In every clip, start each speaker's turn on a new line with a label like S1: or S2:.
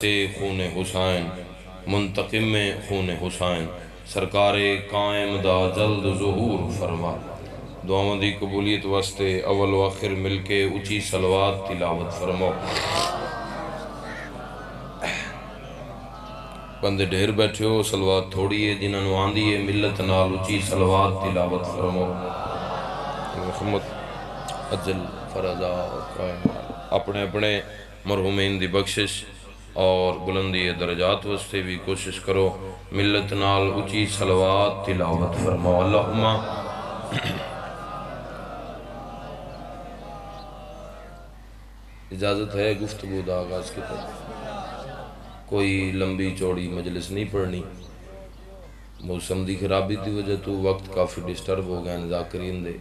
S1: سے خون حسین منتقم میں خون حسین سرکار قائم دا جلد ظہور فرما دعاؤں دی قبولیت واسطے اول و آخر مل کے اچھی صلوات تلاوت فرماؤ۔ بندے ڈھیر بیٹھے ہو، صلوات تھوڑی ہے، جنہاں نو آندھی ہے ملت نال اچھی صلوات تلاوت فرماؤ۔ محمد اجل فرضا اپنے اپنے مرحومین دی بخشش اور بلندی درجات واسطے بھی کوشش کرو، ملت نال اچھی صلوات تلاوت فرماؤ۔ اللہم اجازت ہے گفتگو دا آغاز کی طرف، کوئی لمبی چوڑی مجلس نہیں پڑھنی، موسم دی خرابی دی وجہ تو وقت کافی ڈسٹرب ہو گئے ہیں ذاکرین دے،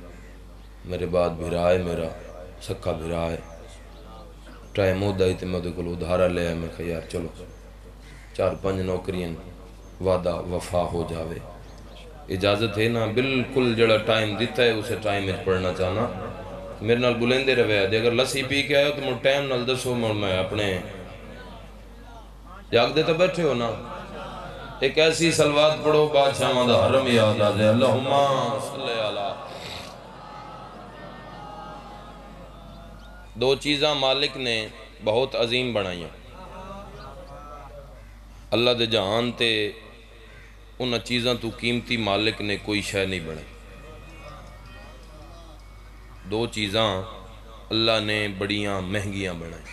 S1: میرے بعد بھرا ہے، میرا سکا بھرا ہے، ٹائم ہو دائی تے میں دے کلو ادھارا لے آئے، میں کہا یار چلو 4-5 نوکرین وعدہ وفا ہو جاوے، اجازت ہے نا، بالکل جڑا ٹائم دیتا ہے اسے ٹائم میں پڑھنا چاہنا، میرے نال بلندے روے دے، اگر لسی پی کے آئے ہو تو مجھے ٹائم نال دسو، میں اپنے جاگ دیتا بیٹھے ہو نا، ایک ایسی صلوات پڑھو بادشاہ ماندہ حرم یاد آجائے، اللہم صلی اللہ۔ دو چیزاں مالک نے بہت عظیم بنائیاں، اللہ دے جہان تے انہاں چیزاں تو قیمتی مالک نے کوئی شے نہیں بنائی۔ دو چیزاں اللہ نے بڑیاں مہنگیاں بنائیں۔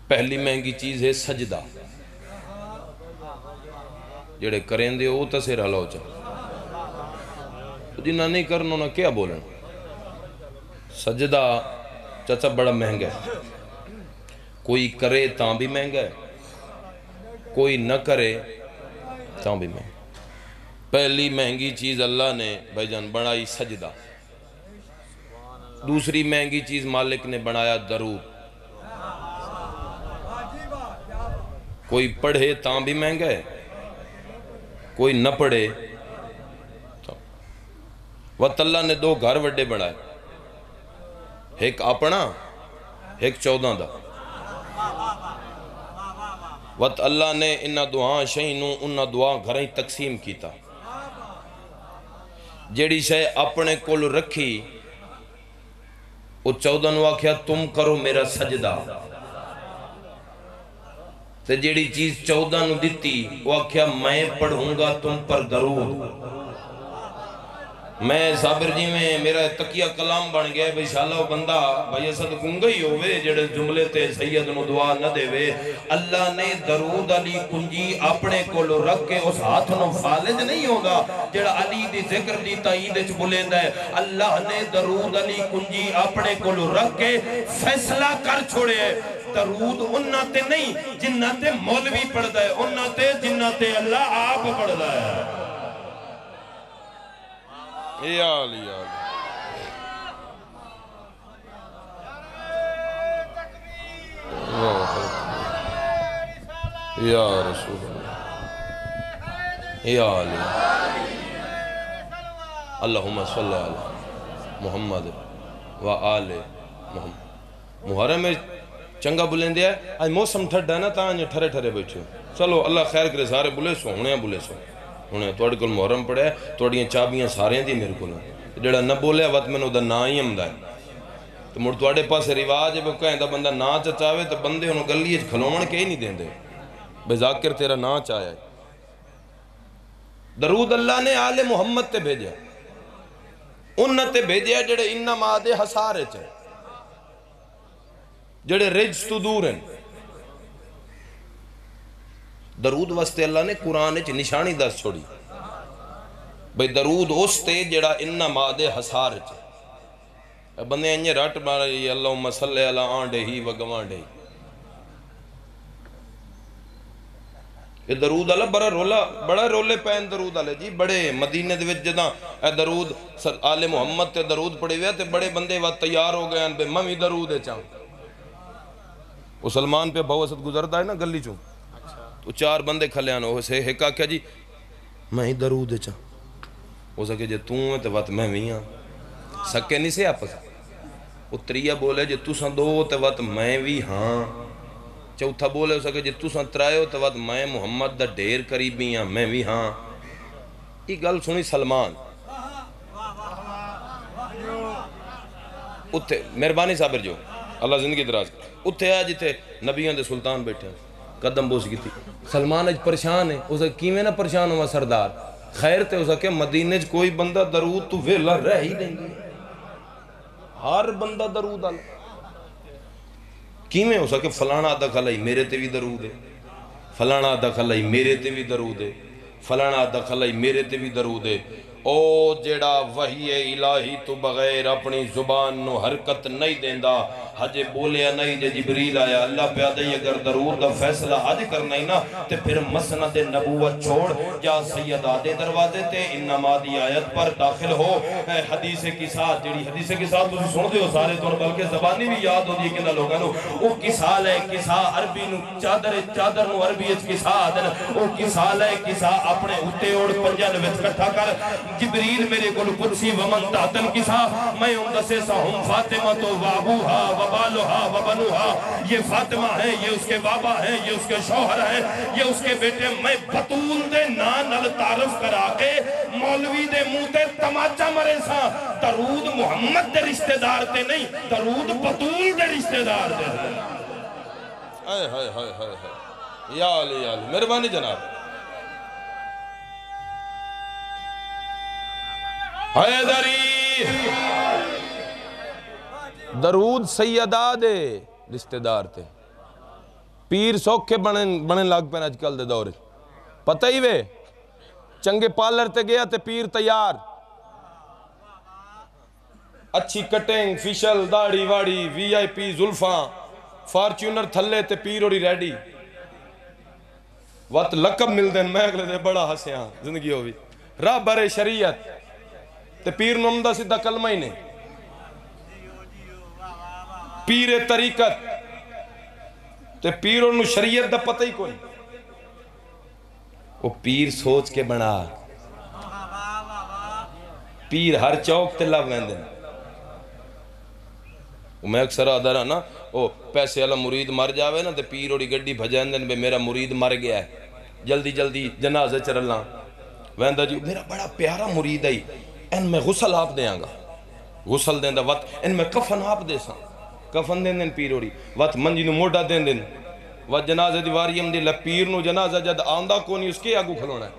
S1: پہلی مہنگی چیز ہے سجدہ، جڑے کریں دے او تسیر حلو چاہ، جنہاں نہیں کرنا انہاں کیا بولنا؟ سجدہ چچا بڑا مہنگا ہے، کوئی کرے تاں بھی مہنگا ہے، کوئی نہ کرے تاں بھی مہنگا ہے۔ پہلی مہنگی چیز اللہ نے بھائی جان بنائی سجدہ، دوسری مہنگی چیز مالک نے بنایا درود، کوئی پڑھے تاں بھی مہنگا ہے، کوئی نہ پڑھے تاں۔ وقت اللہ نے دو گھر وڈے بنائے، ایک اپنا ایک 14 دا، وقت اللہ نے انہا دعا شہینوں انہا دعا گھریں تقسیم کیتا، جیڑی شے اپنے کول رکھی وہ 14 نو آکھیا تم کرو میرا سجدہ، تے جیڑی چیز 14 نو دیتی وہ آکھیا میں پڑھوں گا تم پر درود۔ میں صابر جی میں میرا تقیہ کلام بن گیا بھئی شاءاللہ بندہ بھئی اسد گنگا ہی ہوئے جڑے جملے تے سید نو دعا نہ دے وے، اللہ نے درود علی کنجی اپنے کولو رکھ کے اس ہاتھ نو فالج نہیں ہوگا جڑا علی دی ذکر دی تائید اچ بلند ہے، اللہ نے درود علی کنجی اپنے کولو رکھ کے فیصلہ کر چھوڑے ہے، درود انہاں تے نہیں جنہاں تے مولوی پڑھدا ہے، انہاں تے جنہاں تے اللہ آپ پڑھدا ہے۔ یا علی یا علی یا رسول اللہ یا علی اللہم صلی اللہ محمد و آل محمد۔ محرم میں چنگا بلندے ہے، آج موسم ٹھڈا ہے نا تاں ٹھرے ٹھرے بیٹھے ہو، چلو اللہ خیر کرے سارے بلے سو ہونے ہیں بلے سو ہونے توڑے کل محرم پڑے ہیں، توڑیاں چابیاں سارے دی میرے کل ہیں، جڑا نہ بولے وقت میں نو دا نا ہی امدہ ہے، تو مڑ توڑے پاس رواج ہے وہ کہیں دا بندہ نا چاہوے تو بندے انہوں گلی ہے کھلومن کے ہی نہیں دیں دے، بے ذاکر تیرا نا چاہے۔ درود اللہ نے آل محمد تے بھیجا، انہ تے بھیجا جڑے انما دے حسارے چاہے، جڑے رجس تو دور ہیں۔ درود واسطے اللہ نے قرآن اچھ نشانی دس چھوڑی، بھئی درود اس تے جڑا انما دے حسار چاہے، بندے انجھے رٹ مارا یہ اللہم صلی اللہ آنڈے ہی وگوانڈے ہی، یہ درود اللہ بڑا رولے پین درود اللہ جی، بڑے مدینہ دے وچ جداں اے درود آل محمد تے درود پڑے ہوئے تے بڑے بندے وقت تیار ہو گئے ہیں بے ممی درود ہے چاہوں، وہ سلمان پہ بہو اسد گزردہ ہے نا گلی چوں، تو 4 بندے کھلے آنے ہو سے ایک آکھیا جی میں ہی درود ہے چاہوں، ہو سکے جے توں ہے تو وقت میں بھی ہاں، سکے نہیں سے آپس اتریہ بولے جے تساں دو تے وقت میں بھی ہاں، چوتھا بولے ہو سکے جے تساں ترائے ہو تے وقت میں محمد دا ڈھیر قریبی ہاں، میں بھی ہاں. یہ گل سنی سلمان اتھے مہربانی صابر جو اللہ زندگی دراز کر اتھے آیا جتے نبیان دے سلطان بیٹھے قدم بوس کی تھی. سلمان اج پریشان ہے، اسے کیویں نہ پریشان ہوا سردار؟ خیر تے اسے کہ مدینہ چ کوئی بندہ درود تو ویلا رہ ہی نہیں گے، ہر بندہ درود آل کیویں ہو سکے؟ فلانا دخل آئی میرے تے بھی درود ہے، فلانا دخل آئی میرے تے بھی درود ہے، فلانا دخل آئی میرے تے بھی درود ہے. او جیڑا وحی الہی تو بغیر اپنی زبان نو حرکت نہیں دیندا، حجے بولیا نہیں جے جبریل آیا اللہ پیادہ ہی اگر درود دا فیصلہ حج کرنا ہی نا تے پھر مسند نبوت چھوڑ جا سیدہ دے دروازے تے انما دی آیت پر داخل ہو. حدیث کی ساتھ جیڑی حدیث کی ساتھ تسی سن دے ہو سارے طور بلکہ زبانی بھی یاد ہو دی کہ نہ لوگاں نو او کسال ہے کسا عربی نو چادر نو عربی اچ کسا دن او کسال ہے کسا اپنے اتے اوڑ پنجن وچ کٹھا کر جبریل میرے گل قدسی ومن تحتن کسا میں امدسے سا ہم فاطمہ تو وابوہا وبالوہا وبنوہا. یہ فاطمہ ہے، یہ اس کے بابا ہے، یہ اس کے شوہر ہے، یہ اس کے بیٹے. میں بطول دے نانل تعارف کرا کے مولوی دے منہ تے تماچا مرے سا. درود محمد دے رشتہ دار تے نہیں، درود بطول دے رشتہ دار دے. ہائے ہائے ہائے ہائے یا علی یا علی مہربانی جناب. حیدری درود سیدہ دے رشتہ دار تے پیر سوکھے بنے لگ پہنے اج کل دے دور پتہ ہی وے چنگے پارلر تے گیا تے پیر تیار اچھی کٹنگ فیشل داڑھی واڑی وی آئی پی زلفاں فارچونر تھلے تے پیر اوڑی ریڈی وقت لقب مل دیں میں اگلے دے بڑا ہسیاں زندگی ہوئی راہ برے شریعت تے پیر نمدہ سدھا کلمہ ہی نہیں پیر طریقت تے پیر انہوں شریعت دا پتہ ہی کوئی وہ پیر سوچ کے بنا پیر ہر چوک تے لب گئندے میں اکثر آدھا رہا نا وہ پیسے اللہ مرید مر جاوے نا تے پیر اوڑی گڈی بھجائندے بے میرا مرید مر گیا ہے جلدی جلدی جنازہ چرلاں ویندہ جی میرا بڑا پیارا مرید ہے ان میں غسل آپ دے آنگا غسل دیں دا وقت ان میں کفن آپ دے ساں کفن دیں دیں پیر اوڑی وقت منجی نو موڑا دیں دیں وقت جنازہ دیواریم دے لپیر نو جنازہ جد آندہ کونی اس کے آگو کھلونا ہے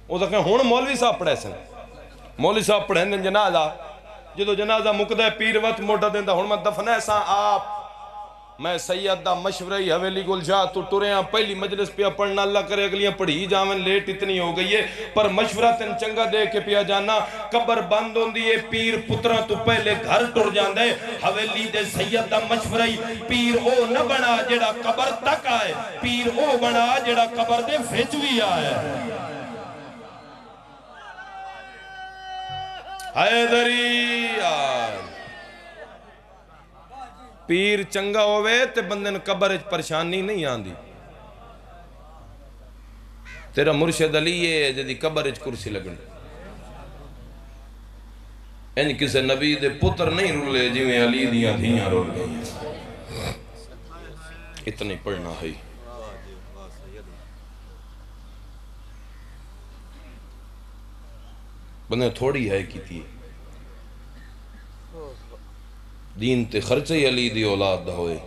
S1: وہ تو کہیں ہون مولوی صاحب پڑھے سن مولوی صاحب پڑھیں دیں جنازہ جدو جنازہ مقدہ پیر وقت موڑا دیں دا ہون میں دفنہ ساں آپ میں سید دا مشورہی حویلی گلشاہ تو ٹوریاں پہلی مجلس پیا پڑھنا اللہ کرے اگلیاں پڑھی جاویں لیٹ اتنی ہو گئی ہے پر مشورہ تن چنگا دے کے پیا جانا قبر بند ہوں دیئے پیر پترہ تو پہلے گھر ٹر جان دے حویلی دے سید دا مشورہی پیر او نہ بنا جڑا قبر تک آئے پیر او بنا جڑا قبر دے فیچوی آئے حیدری آئے پیر چنگا ہوئے تے بندے نے قبر پریشانی نہیں آندی تیرا مرشد علی ہے جدی قبر کرسی لگنی ان کسے نبی دے پتر نہیں رولے جویں علی دیاں دھیاں رول گئی اتنی پڑھنا ہے بندے تھوڑی ہے کی تھی دین تے خرچے علی دی اولاد دا ہوئے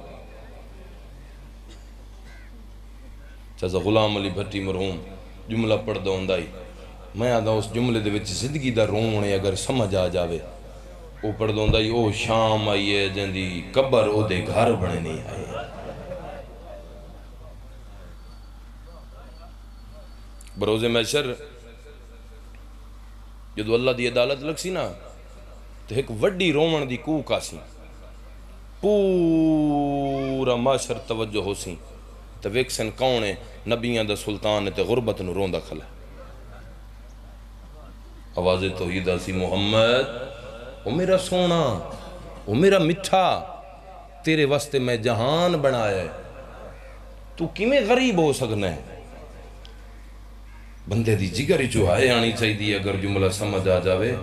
S1: چاہتا غلام علی بھٹی مرحوم جملہ پڑھ دا ہوندائی میں آدھا اس جملے دے وچ زندگی دا رونے اگر سمجھ آ جاوے او پڑھ دا ہوندائی او شام آئیے جندی قبر او دے گھر بڑھے نہیں آئے بروز محشر جدو اللہ دی عدالت لگ سی نا تو ایک وڈی رومن دی کوک آسی پورا معاشر توجہ ہو سی تو ویکسن کونے نبیان دا سلطان تے غربت نو روندہ کھلا آواز توحید آسی محمد او میرا سونا او میرا مٹھا تیرے واسطے میں جہان بنایا ہے تو کیویں غریب ہو سکنا ہے بندے دی جگری چوہائے آنی چاہی دی اگر جملہ سمجھ آ جاوے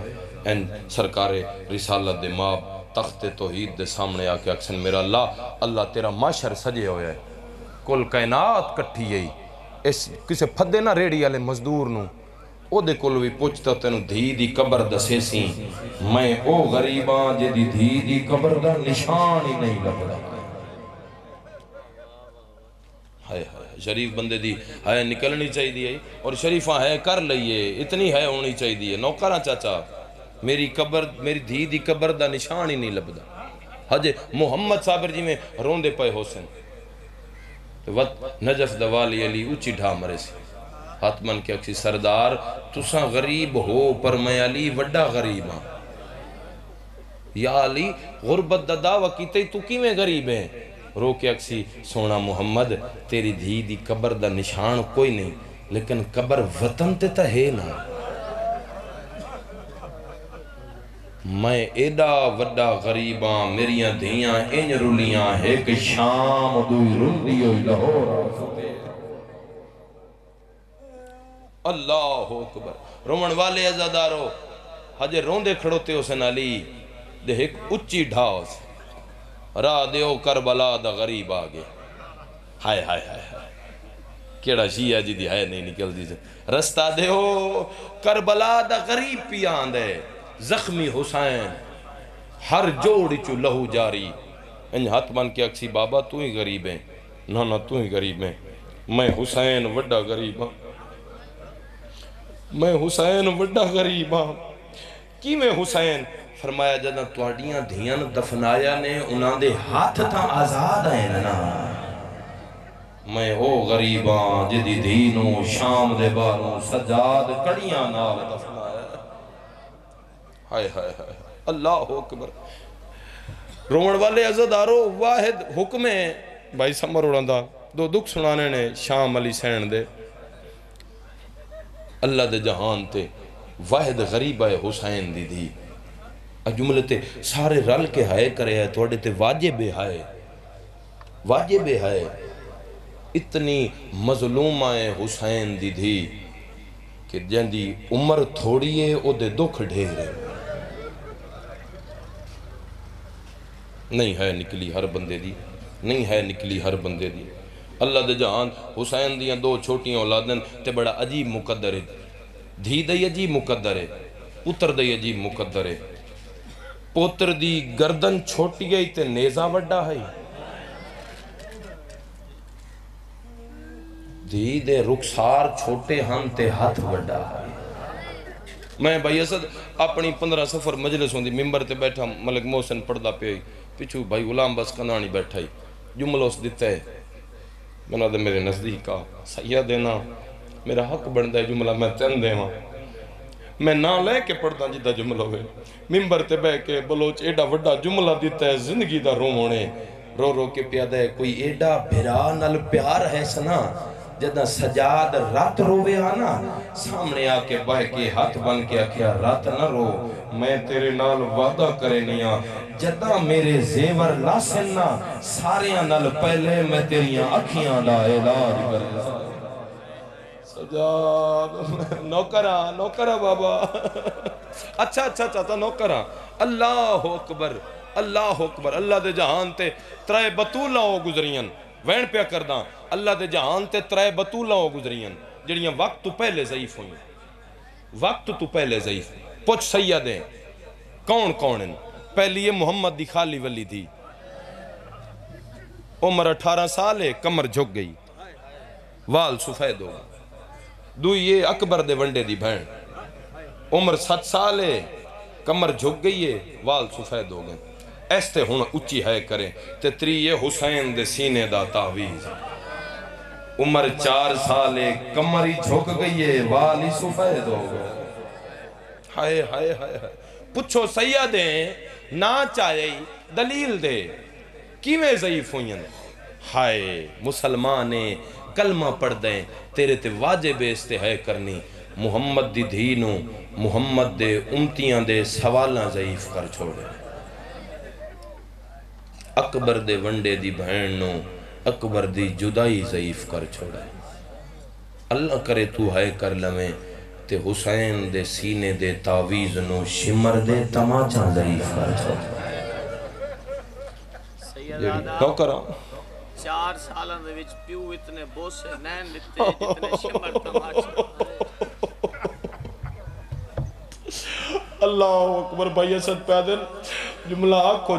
S1: این سرکار رسالت دے ماں تخت توحید دے سامنے آ کے اکسن میرا اللہ تیرا معاشر سجے ہویا ہے کل کائنات کٹھی ہے اس کسے پھدے نہ ریڑی والے مزدور نو او دے کل بھی پوچھتا تینو دھی دی قبر دسے سی میں او غریباں جے دی دھی دی قبر دا نشان ہی نہیں لبدا ہائے ہائے شریف بندے دی ہے نکلنی چاہی دی ہے اور شریفہ ہے کر لئیے اتنی ہے ہونی چاہی دی ہے نوکرہ چاچا میری قبر میری دھی دی قبر دا نشان ہی نہیں لبدا حجے محمد صابر جی میں روندے پے حسن نجف دوالی علی اچھی ڈھا مرے سی ہاتھ من کے اکسی سردار تساں غریب ہو پر میں علی وڈا غریب ہاں یا علی غربت دا دعویٰ کیتے تو کی میں غریب ہیں رو کے اکسی سونا محمد تیری دھی دی قبر دا نشان کوئی نہیں لیکن قبر وطن تے تا ہے نا میں ایڈا وڈا غریباں میریاں دھیاں انج رولیاں ایک شام دوئی رندی ہوئی لاہور اللہ اکبر رومن والے عزادارو حجے روندے کھڑوتے حسن علی دے ایک اچھی ڈھاؤس راہ دیو کربلا دا غریب آگے ہائے ہائے ہائے ہائے کیڑا شیعہ جی دی ہے نہیں نکل دی سے رستہ دیو کربلا دا غریب پی آندے زخمی حسین ہر جوڑی چو لہو جاری انج ہاتھ من کے اکسی بابا تو ہی غریب ہیں نا تو ہی غریب ہیں میں حسین وڈا غریب ہاں میں حسین وڈا غریب ہاں کی میں حسین فرمایا جدہ توڑیاں دھیاں دفنایا نے انہاں دے ہاتھ تھا آزاد ہیں نا میں او غریباں جدی دینوں شام دے باروں سجاد کڑیاں نال دفنایا ہائے ہائے ہائے اللہ اکبر رومن والے عزدارو واحد حکم ہے بھائی سمر اڑاندہ دو دکھ سنانے نے شام علی سین دے اللہ دے جہان تے واحد غریبہ حسین دی دی جملے سارے رل کے ہائے کرے ہے توڑے تے واجب ہے اتنی مظلومہ حسین دی دی کہ جن دی عمر تھوڑی ہے او دے دکھ ڈھیر ہے نہیں ہے نکلی ہر بندے دی نہیں ہے نکلی ہر بندے دی اللہ دے جہان حسین دیاں دو چھوٹیاں اولادن تے بڑا عجیب مقدر ہے دھی دئی عجیب مقدر ہے پتر دئی عجیب مقدر ہے پوتر دی گردن چھوٹی گئی تے نیزہ وڈا ہے دھی دے رخسار چھوٹے ہم تے ہاتھ وڈا ہے میں بھائی اسد اپنی 15 سفر مجلس ہوندی ممبر تے بیٹھا ملک محسن پڑھدا پہ پچھو بھائی غلام بس کنانی بیٹھا ہی جملہ اس دیتا ہے میں نے میرے نزدیک کا سیاہ دینا میرا حق بندہ ہے جملہ میں تین دے ماں میں نہ لے کے پڑھتا جدہ جملہ ہوئے ممبر تے بے کے بلوچ ایڈا وڈا جملہ دیتا ہے زندگی دا روم ہونے رو رو کے پیادہ ہے کوئی ایڈا بھرا نل پیار ہے سنا جدہ سجاد رات روے آنا سامنے آکے بائے کے ہاتھ بن کے آکھیا رات نہ رو میں تیرے نال وعدہ کرے نیا جدہ میرے زیور لاسننا ساریاں نال پہلے میں تیریاں اکھیاں لا علاج کرنا سجاد نوکرہ بابا اچھا نوکرہ اللہ اکبر اللہ دے جہان تے ترائے بطولہ ہو گزرین وین پہ کرداں اللہ دے جہان تے ترائے بطولہ ہو گزرین جڑیاں وقت تو پہلے ضعیف ہوئیں پوچھ سیدیں کون ہیں پہلی یہ محمد دی خالی ولی تھی عمر 18 سال ہے کمر جھک گئی وال سفید ہو دوئی یہ اکبر دے ونڈے دی بھین عمر 7 سال ہے کمر جھک گئی ہے وال سفید ہو گئے ایستے ہونا اچھی ہے کریں تے تری یہ حسین دے سینے دا تعویز عمر 4 سال ہے کمری جھک گئی ہے والی سفید ہو گئے ہائے ہائے ہائے پچھو سیدیں نہ چاہے دلیل دے کیویں ضعیف ہوئیں ہائے مسلمانے کلمہ پڑھ دیں تیرے تے واجب استے ہے کرنی محمد دی دھینوں محمد دے امتیاں دے سوالاں ضعیف کر چھوڑے اکبر دے ونڈے دی بہنوں اکبر دی جدائی ضعیف کر چھوڑے اللہ کرے تو ہے کر لمیں تے حسین دے سینے دے تعویز نو شمر دے تماچا ضعیف کر چھوڑے نوکراں
S2: 4 سالاں دے وچ پیو اتنے بوسے نین لتے جتنے شمر تماچے
S1: اللہ اکبر بھائی اسد پیدل جملہ آکھو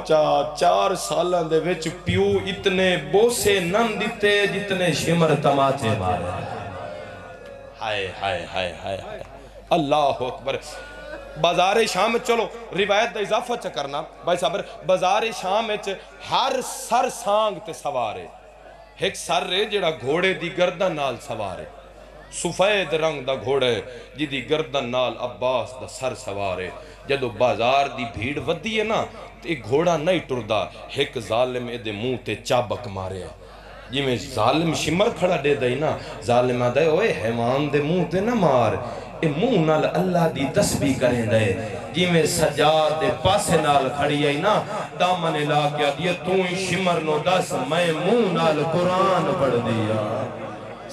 S1: 4 سالاں دے وچ پیو اتنے بوسے نن دیتے جتنے شمر تماچے مارے ہائے ہائے ہائے ہائے اللہ اکبر بازار شام چلو روایت دا اضافہ چکرنا بھائی صابر بازار شام ہر سر سانگ تے سوارے ایک سر رے جڑا گھوڑے دی گردن نال سوارے سفید رنگ دا گھوڑے جی دی گردن نال عباس دا سر سوارے جدو بازار دی بھیڑ ودی ہے نا تے گھوڑا نہیں ٹردہ ایک ظالم دے منہ تے چابک مارے جی میں ظالم شمر کھڑا دے دائی نا ظالم آدھے اوے حیوان دے منہ تے نہ مار اے منہ نال اللہ دی تسبیح کریں دے جی میں سجاد دے پاسے نال کھڑی آئی نا دامن لا کیا دیا تو ہی شمر نو دس میں منہ نال قرآن پڑھ دیا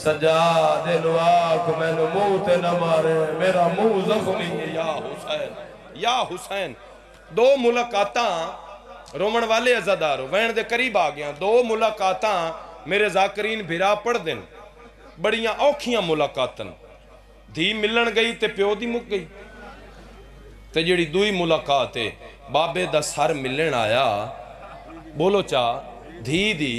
S1: سجاد نواک میں نو منہ تے نہ مارے میرا منہ زخمی ہے یا حسین 2 ملاقاتاں رومن والے عزادارو وین دے قریب آ گیا 2 ملاقاتاں میرے ذاکرین بھیرا پڑھ دن بڑیاں اوکھیاں ملاقاتاں دھی ملن گئی تے پیو دی مک گئی تے جڑی دوئی ملاقاتے بابے دا سر ملن آیا بولو چاہ دھی دی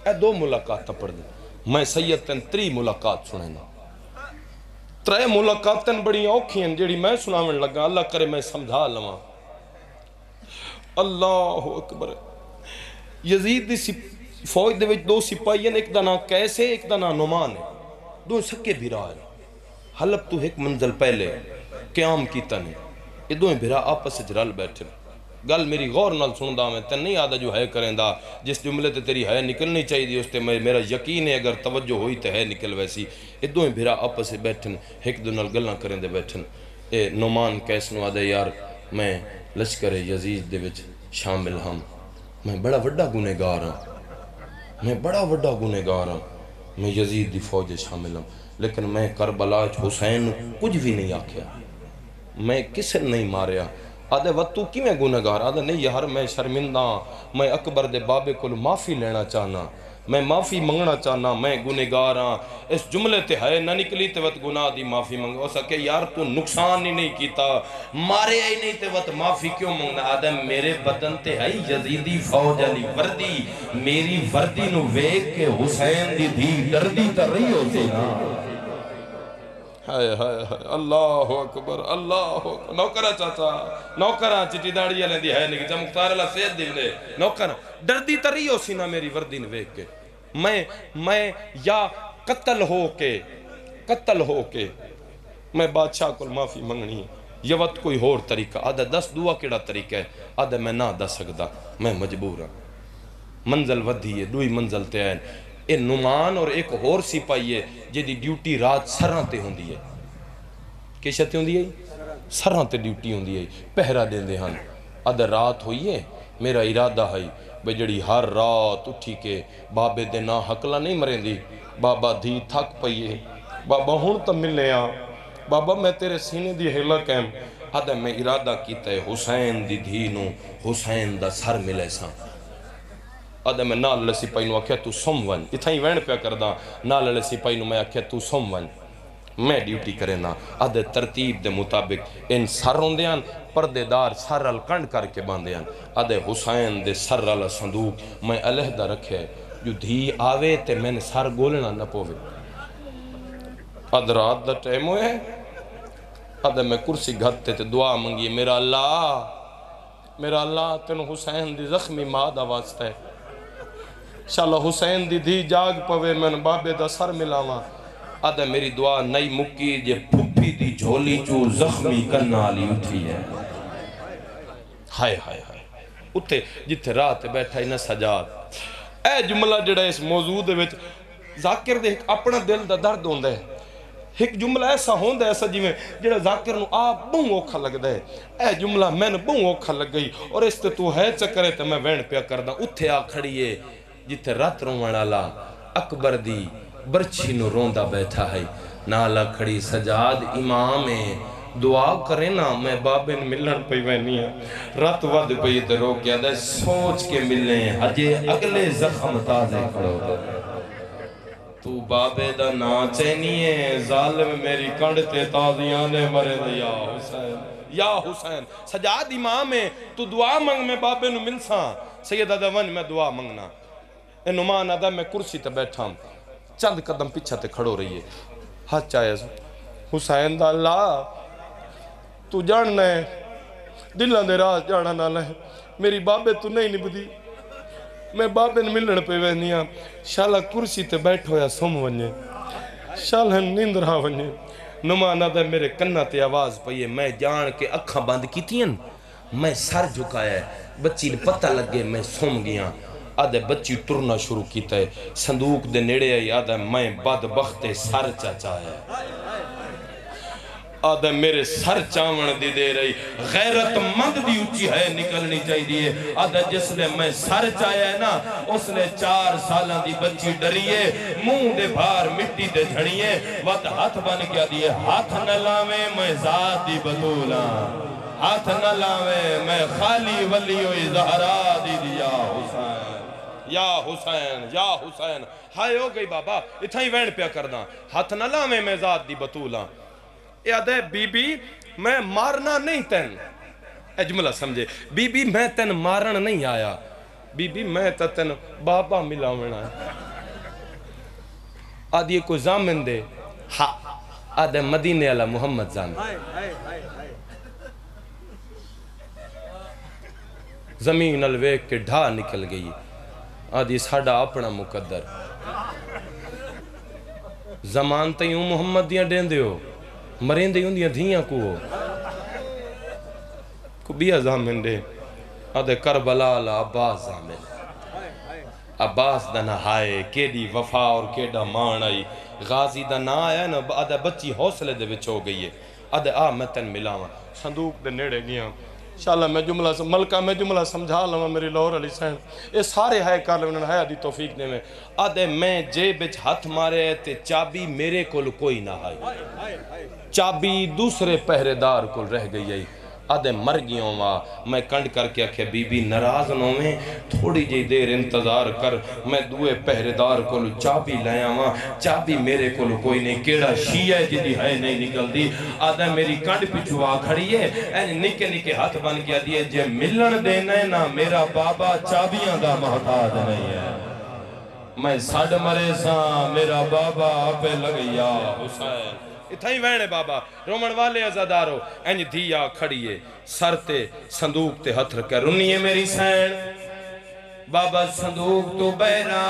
S1: اے 2 ملاقاتاں پڑھ دن میں سیدتن 3 ملاقات سنینا 3 ملاقاتاں بڑیاں اوکھیاں جڑی میں سناون لگا اللہ کرے میں سمجھا لواں اللہ اکبر یزید دی فوج دے وچ 2 سپاہی ہیں ایک دا نام کیسے ایک دا نام نعمان ہے 2 سکے بھرا ہے حلب تو ایک منزل پہلے قیام کیتا نہیں یہ 2 بھرا آپس سے جرال بیٹھے گل میری غور نال سندہ میں تن نہیں آدھا جو ہے کریں دا جس جملے تے تیری ہے نکلنی چاہیے دی اس تے میرا یقین ہے اگر توجہ ہوئی تے ہے نکل ویسی یہ 2 بھرا آپس سے بیٹھن ایک دو نال گلنا کریں دے بیٹھن اے نعمان کیسنو آدھے یار میں لشکر یزید دے وچ شامل ہم میں بڑا وڈا گنہگار ہوں میں یزید دی فوج شامل ہوں لیکن میں کربلا حسین کچھ بھی نہیں آکھیا میں کسے نہیں ماریا آدھے وقت تو کی میں گنہگار آدھے نہیں یار میں شرمندہ میں اکبر دے بابے کو معافی لینا چاہنا میں معافی منگنا چاہنا میں گنہگار ہاں اس جملے تے ہے نہ نکلی تے وقت گناہ دی معافی منگو ہو سکے یار تو نقصان ہی نہیں کیتا مارے ہی نہیں تے وقت معافی کیوں منگنا آدھے میرے بدن تے ہے یزیدی فوج علی وردی میری وردی نو ویک کے حسین دی دھی دردی تر رہی ہوتی نا ہائے ہائے ہائے اللہ اکبر نوکرہ چاچا نوکرہ چٹی داڑی علیہ دی ہے نہیں جب مختار اللہ سید دی لے نوکرہ دردی تری ہو سی نا میری وردی نویک کے میں یا قتل ہو کے میں بادشاہ کو معافی منگنی یہ وقت کوئی اور طریقہ آدھا 10 دعا کیڑا طریقہ ہے آدھا میں نہ دس سکتا میں مجبور ہوں منزل ودھی ہے 2 منزل تے آئین اے نعمان اور ایک اور سپاہی ہے جیدی ڈیوٹی رات سران تے ہوندی ہے کیسے تے ہوندی ہے سران تے ڈیوٹی ہوندی ہے پہرہ دیں دے ہن ادھر رات ہوئی ہے میرا ارادہ ہے بجڑی ہر رات اٹھی کے بابے دے نا حقلہ نہیں مریں دی بابا دھی تھک پئیے بابا ہون تم ملنے آ بابا میں تیرے سینے دی ہیلا کیم ادھر میں ارادہ کیتا ہے حسین دی دھینو حسین دا سر ملے ساں آدھے میں نال لسی پائنو آکھیا تو سم ون اتھا ہی وین پیا کردہ نال لسی پائنو میں آکھیا تو سم ون میں ڈیوٹی کرے نا آدھے ترتیب دے مطابق ان سر ہوندیاں پردے دار سر الکنڈ کر کے باندیاں آدھے حسین دے سر والا صندوق میں علیحدہ رکھے جو دھی آوے تے میں نے سر گولنا نہ پوے آدھے رات دا ٹائم ہوئے آدھے میں کرسی گھتے تے دعا منگی میرا اللہ تینو حسین دی زخمی ماں دا واسطہ ہے انشاءاللہ حسین دی دھی جاگ پوے میں بابے دا سر ملاواں آدھے میری دعا نئی مکی جے پھپی دی جھولی چو زخمی کرنا لی اٹھی ہے ہائے ہائے ہائے اتھے جتھے رات بیٹھا ہی نہ سجاد اے جملہ جڑا اس موضوع دے وچ ذاکر دے اپنا دل دا درد ہوندہ ہے ایک جملہ ایسا ہوندہ ہے ایسا جی میں جڑا ذاکر نو آپ بہن اوکھا لگ دے اے جملہ میں نے بہن اوکھا لگ گئی اور اس تے تو ہے چکرے تے میں وین پیا کردہ اتھے آ کھڑیے جتے رات روان والا اکبر دی برچھی نو روندہ بیٹھا ہے نالا کھڑی سجاد امام دعا کریں نا میں بابے نے ملن پہ وینی ہے رات ود پہ تے رو کیا دے سوچ کے ملیں ہجے اگلے زخم تازے کھڑو دے تو بابے دا نا چینی ہے ظالم میری کنڈ تے تازیاں نے مرے دے یا حسین سجاد امام ہے تو دعا منگ میں بابے نو ملساں سید ادوان میں دعا منگنا اے نمان آدھا میں کرسی تے بیٹھا ہوں چند قدم پیچھا تے کھڑو رہی ہے ہاتھ چاہے حسین دا اللہ تو جاننا ہے دلان دے راز جانا نہ لے میری بابے تو نہیں نبدی میں بابے نے ملن پہ وینیاں شالہ کرسی تے بیٹھو یا سم ونجے شالہ نیند رہا ونجے نمانہ دے میرے کنہ تے آواز پئیے میں جان کے اکھاں بند کی تھیں میں سر جھکایا ہے بچی نے پتہ لگے میں سم گیا آدھے بچی ٹرنا شروع کیتا ہے صندوق دے نیڑے آئی آدھے میں بدبخت سر چاچایا ہے آدھے میرے سر چاون دی دے رہی غیرت مند دی اچھی ہے نکلنی چاہی دیئے آدھے جس نے میں سر چاہیا ہے نا اس نے 4 سالاں دی بچی ڈریے منہ دے بھار مٹی دے جھڑیے وقت ہاتھ بن گیا دیئے ہاتھ نہ لاویں میں ذات دی بطولا ہاتھ نہ لاویں میں خالی ولی ہوئی زہرا دی دیا حسین یا حسین یا حسین ہائے ہو گئی بابا اتھا ہی وین پیا کردہ ہاتھ نہ لاویں میں ذات دی بطولا یاد ہے بی بی میں مارنا نہیں تین اے جملہ سمجھے بی بی میں تین مارن نہیں آیا بی بی میں تین بابا ملا ہونا ہے آدھی کوئی زامن دے ہاں آدھے مدینے علی محمد زامن زمین الویک کے ڈھا نکل گئی آدھی ساڑھا اپنا مقدر زمان تیوں محمد دیاں دین دیو مرین دے ہوندیاں دھیاں کو بیا زامن دے آدھے کربلا اللہ عباس زامن عباس دا نہائے کیڑی وفا اور کیڑا مان آئی غازی دا نہ آیا نا آدھے بچی حوصلے دے وچ ہو گئی ہے آدھے میں تن ملاواں صندوق دے نیڑے گیا انشاءاللہ میں جملہ ملکہ میں جملہ سمجھا لوں میری لور علی سین یہ سارے ہائے کار لیں انہوں نے دی توفیق دے میں آدھے میں جے بچ ہاتھ مارے تے چابی میرے کول کوئی نہ آئی چابی دوسرے پہرے دار کول رہ گئی ہے آدھے مر گیا ہوں میں کنڈ کر کے آکھے بی بی نراز نہ میں تھوڑی جی دیر انتظار کر میں دوے پہرے دار کول چابی لیا ہوں چابی میرے کول کوئی نہیں کیڑا شیعہ جدی ہے نہیں نکل دی آدھے میری کنڈ پچھوا کھڑی ہے این نکے نکے ہاتھ بن گیا دیئے جے ملن دینے نا میرا بابا چابیاں دا محتاج نہیں ہے میں ساڑھ مرے ساں میرا بابا پہ لگیا حسین اتھا ہی وینے بابا رومن والے ازادارو اینج دھیا کھڑیے سر تے صندوق تے ہتھ رکھے رنیے میری سین بابا صندوق تو بیرا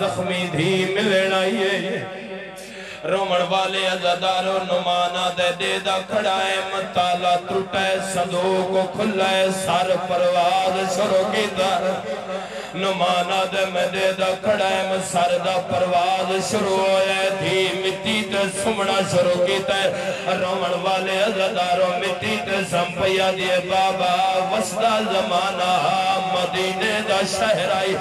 S1: زخمی دھی ملن آئیے رومن والے ازادارو نمانا دے دے دا کھڑائے مطالعہ ٹوٹے صندوق کو کھلائے سر پرواز شروع کی در نمانا دے میں دے دا کھڑائے سر دا پرواز شروع ہوئے تھی مٹی تے سمنا شروع کی تے رومن والے ازاداروں مٹی تے سمپیا دیے بابا وسطہ زمانہ مدینے دا شہر آئی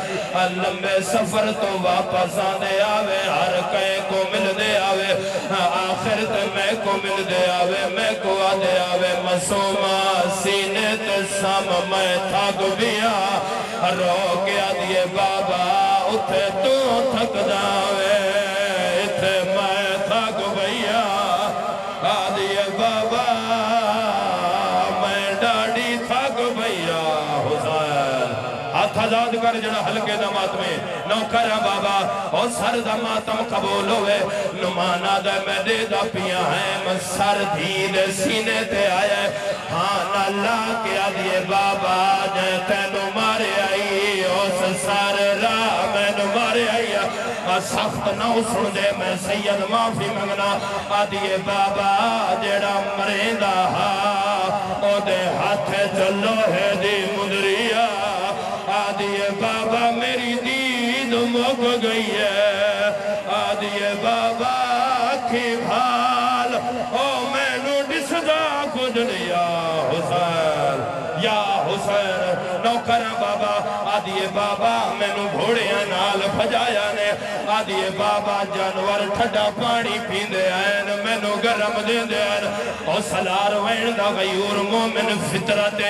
S1: لمبے سفر تو واپس آنے آوے ہر کہیں کو مل دے آوے آخر تے میں کو مل دے آوے میں کو آدے آوے مسومہ سینے تے سام میں تھاک بیا رو کے آدھیے بابا اتھے تو تھک جاوے اتھے میں تھک بھیا آدھیے بابا میں ڈاڑی تھک بھیا حسین ہاتھ آزاد کر جڑا ہلکے دمات میں نوکرہ بابا اور سر دماتم قبول ہوئے نمانا دے میں دے دا پیا ہیں میں سر دھید سینے تے آئے ہاں اللہ کے آدھیے بابا جے تینو مارے آئی اس سر راہ میں نو مارے آئی سخت نہ سن دے میں سید معافی منگنا آدھیے بابا جڑا مریندا او دے ہاتھ چلو ہے دی مدریا آدھیے بابا میری دید مک گئی ہے آدھیے بابا کی بھال او میں نو ڈس دا کچھ لیا حسین یا حسین نوکر بابا آدھیے
S3: بابا مینوں گھوڑیاں نال بھجایا نے آدھی بابا جانور ٹھڈا پانی پیندے آئین مینوں گرم دیندے آئین او سلار وین دا غیور مومن فطرت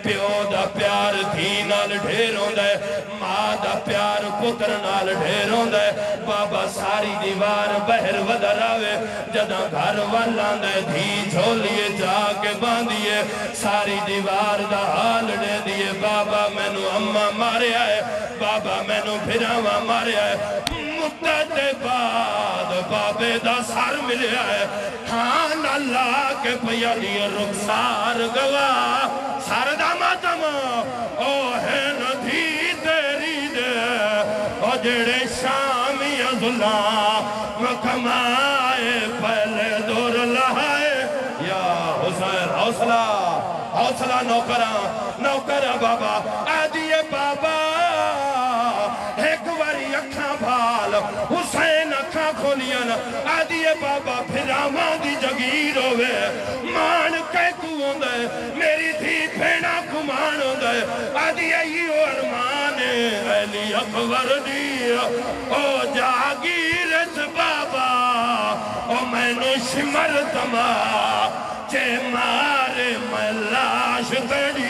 S3: پیو دا پیار دھی نال ڈھیر ہوندہ ہے ماں دا پیار پتر نال ڈھیر ہوندہ ہے بابا ساری دیوار بہر ودر آوے جدہ گھر والان دے دھی جھولیے جا کے باندھیے ساری دیوار دا حال دے دیے بابا مینوں اممہ مارے آئے بابا مینوں پھراواں مارے آئے مدت بعد بابے دا سر ملے آئے ہاں اللہ کے پیالی رخسار گواہ سر دا ماتم او ہے ندھی تیری دے او جڑے شامی ظلام کمائے پہلے دور لہائے یا حسین حوصلہ حوصلہ نوکرہ بابا آدھیے بابا ایک واری اکھاں بھال حسین اکھاں کھولیاں آدھیے بابا پھراواں دی جگیر ہوئے مان کے کو ہوندے میری تھی پھینا کمان ہوندے آدھیے یہ ارمان علی اکبر دی او جاگیرت بابا او میں نو شمر تما چے مارے میں لاش تیری